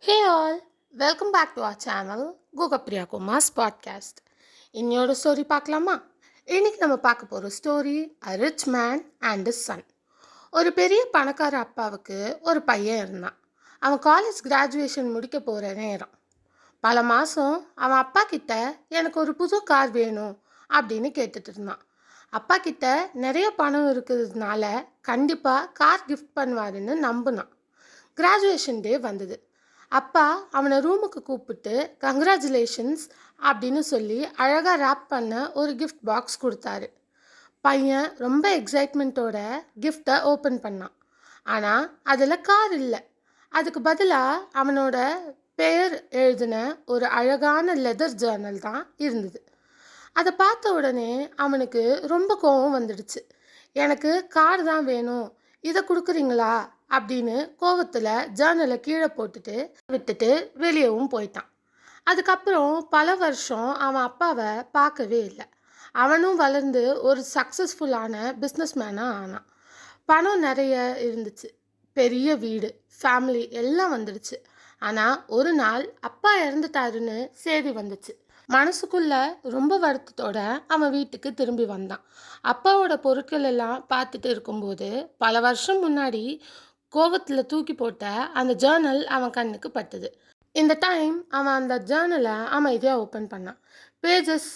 Hey all, welcome back to our channel Gogapriya Kumar's podcast. இன்னையோட story பார்க்கலாமா? இன்னைக்கு நம்ம பார்க்க போகிற story A Rich Man and His Son. ஒரு பெரிய பணக்கார அப்பாவுக்கு ஒரு பையன் இருந்தான். அவன் காலேஜ் கிராஜுவேஷன் முடிக்க போகிற நேரம். பல மாதம் அவன் அப்பா கிட்ட எனக்கு ஒரு புது கார் வேணும் அப்படின்னு கேட்டுட்டு இருந்தான். அப்பா கிட்ட நிறைய பணம் இருக்கிறதுனால கண்டிப்பாக கார் கிஃப்ட் பண்ணுவாருன்னு நம்பினான். கிராஜுவேஷன் டே வந்தது. அப்பா அவனை ரூமுக்கு கூப்பிட்டு கங்க்ராச்சுலேஷன்ஸ் அப்படின்னு சொல்லி அழகாக ரேப் பண்ண ஒரு கிஃப்ட் பாக்ஸ் கொடுத்தாரு. பையன் ரொம்ப எக்ஸைட்மெண்ட்டோட கிஃப்டை ஓப்பன் பண்ணான். ஆனால் அதில் கார் இல்லை. அதுக்கு பதிலாக அவனோட பெயர் எழுதின ஒரு அழகான லெதர் ஜேர்னல் தான் இருந்தது. அதை பார்த்த உடனே அவனுக்கு ரொம்ப கோபம் வந்துடுச்சு. எனக்கு கார் தான் வேணும், இதை கொடுக்குறீங்களா அப்படின்னு கோவத்தில் ஜேர்னலை கீழே போட்டுட்டு விட்டுட்டு வெளியவும் போயிட்டான். அதுக்கப்புறம் பல வருஷம் அவன் அப்பாவை பார்க்கவே இல்லை. அவனும் வளர்ந்து ஒரு சக்ஸஸ்ஃபுல்லான பிஸ்னஸ் மேனாக ஆனான். பணம் நிறைய இருந்துச்சு, பெரிய வீடு, ஃபேமிலி எல்லாம் வந்துடுச்சு. ஆனால் ஒரு நாள் அப்பா இறந்துட்டாருன்னு செய்தி வந்துச்சு. மனசுக்குள்ள ரொம்ப வருத்தத்தோட அவன் வீட்டுக்கு திரும்பி வந்தான். அப்பாவோட பொருட்கள் எல்லாம் பார்த்துட்டு இருக்கும்போது பல வருஷம் முன்னாடி கோவத்தில் தூக்கி போட்ட அந்த ஜேர்னல் அவன் கண்ணுக்கு பட்டுது. இந்த டைம் அவன் அந்த ஜேர்னலை அமைதியாக ஓப்பன் பண்ணான். பேஜஸ்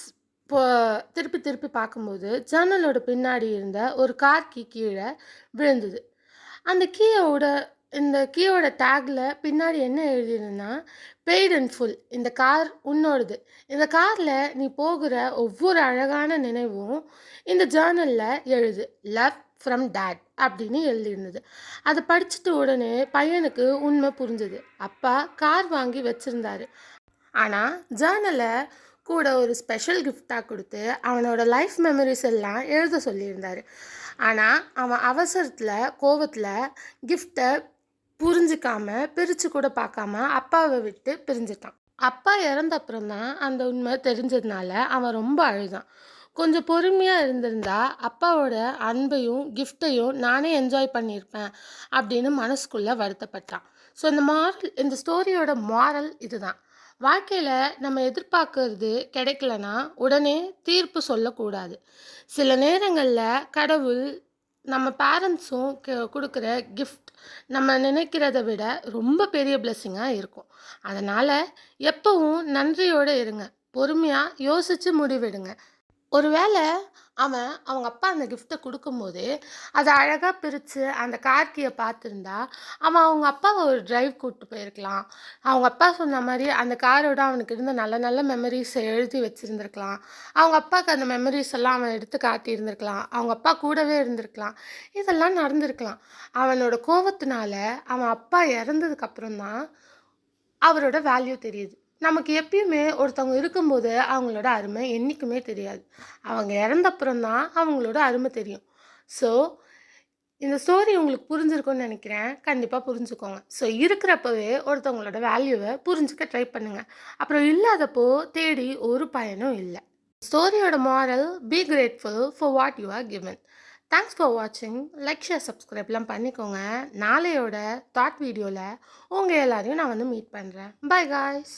திருப்பி திருப்பி பார்க்கும்போது ஜேர்னலோட பின்னாடி இருந்த ஒரு கார் கீ கீழே விழுந்தது. அந்த கீயோட டேக்ல பின்னாடி என்ன எழுதிருந்தா, பெய்ட் இன் ஃபுல், இந்த கார் உன்னோடது, இந்த காரில் நீ போகிற ஒவ்வொரு அழகான நினைவும் இந்த ஜேர்னலில் எழுது, லவ் ஃப்ரம் டேட் அப்படின்னு எழுதியிருந்தது. அதை படிச்சுட்டு உடனே பையனுக்கு உண்மை புரிஞ்சுது. அப்பா கார் வாங்கி வச்சுருந்தாரு, ஆனால் ஜேர்னலை கூட ஒரு ஸ்பெஷல் கிஃப்டாக கொடுத்து அவனோட லைஃப் மெமரிஸ் எல்லாம் எழுத சொல்லியிருந்தாரு. ஆனால் அவன் அவசரத்தில் கோவத்தில் கிஃப்டை புரிஞ்சிக்காம பிரித்து கூட பார்க்காம அப்பாவை விட்டு பிரிஞ்சிட்டான். அப்பா இறந்த அப்புறம் தான் அந்த உண்மை தெரிஞ்சதுனால அவன் ரொம்ப அழுதான். கொஞ்சம் பொறுமையாக இருந்திருந்தா அப்பாவோட அன்பையும் கிஃப்டையும் நானே என்ஜாய் பண்ணியிருப்பேன் அப்படின்னு மனசுக்குள்ளே வருத்தப்பட்டான். ஸோ இந்த ஸ்டோரியோட மாரல் இதுதான். வாழ்க்கையில் நம்ம எதிர்பார்க்கறது கிடைக்கலனா உடனே தீர்ப்பு சொல்லக்கூடாது. சில நேரங்களில் கடவுள் நம்ம பேரண்ட்ஸும் கொடுக்குற கிஃப்ட் நம்ம நினைக்கிறத விட ரொம்ப பெரிய பிளெஸ்ஸிங்காக இருக்கும். அதனால் எப்பவும் நன்றியோடு இருங்க, பொறுமையாக யோசித்து முடிவெடுங்க. ஒருவேளை அவங்க அப்பா அந்த கிஃப்ட்டை கொடுக்கும்போது அதை அழகாக பிரித்து அந்த கார் கீயை பார்த்துருந்தா அவங்க அப்பாவை ஒரு டிரைவ் கூப்பிட்டு போயிருக்கலாம். அவங்க அப்பா சொன்ன மாதிரி அந்த காரோட அவனுக்கு இருந்த நல்ல நல்ல மெமரிஸை எழுதி வச்சுருந்துருக்கலாம். அவங்க அப்பாவுக்கு அந்த மெமரிஸ் எல்லாம் அவன் எடுத்து காட்டியிருந்திருக்கலாம். அவங்க அப்பா கூடவே இருந்திருக்கலாம். இதெல்லாம் நடந்திருக்கலாம். அவனோட கோபத்தினால அவன் அப்பா இறந்ததுக்கப்புறம் தான் அவரோட வேல்யூ தெரியுது. நமக்கு எப்பயுமே ஒருத்தவங்க இருக்கும்போது அவங்களோட அருமை என்றைக்குமே தெரியாது. அவங்க இறந்தப்புறம் தான் அவங்களோட அருமை தெரியும். ஸோ இந்த ஸ்டோரி உங்களுக்கு புரிஞ்சிருக்கும்னு நினைக்கிறேன். கண்டிப்பாக புரிஞ்சுக்கோங்க. ஸோ இருக்கிறப்பவே ஒருத்தவங்களோட வேல்யூவை புரிஞ்சுக்க ட்ரை பண்ணுங்கள். அப்புறம் இல்லாதப்போ தேடி ஒரு பயனும் இல்லை. ஸ்டோரியோட moral, be grateful for what you are given. Thanks for வாட்சிங். லைக், ஷேர், சப்ஸ்கிரைப்லாம் பண்ணிக்கோங்க. நாளையோட தாட் வீடியோவில் உங்கள் எல்லாரையும் நான் மீட் பண்ணுறேன். Bye guys.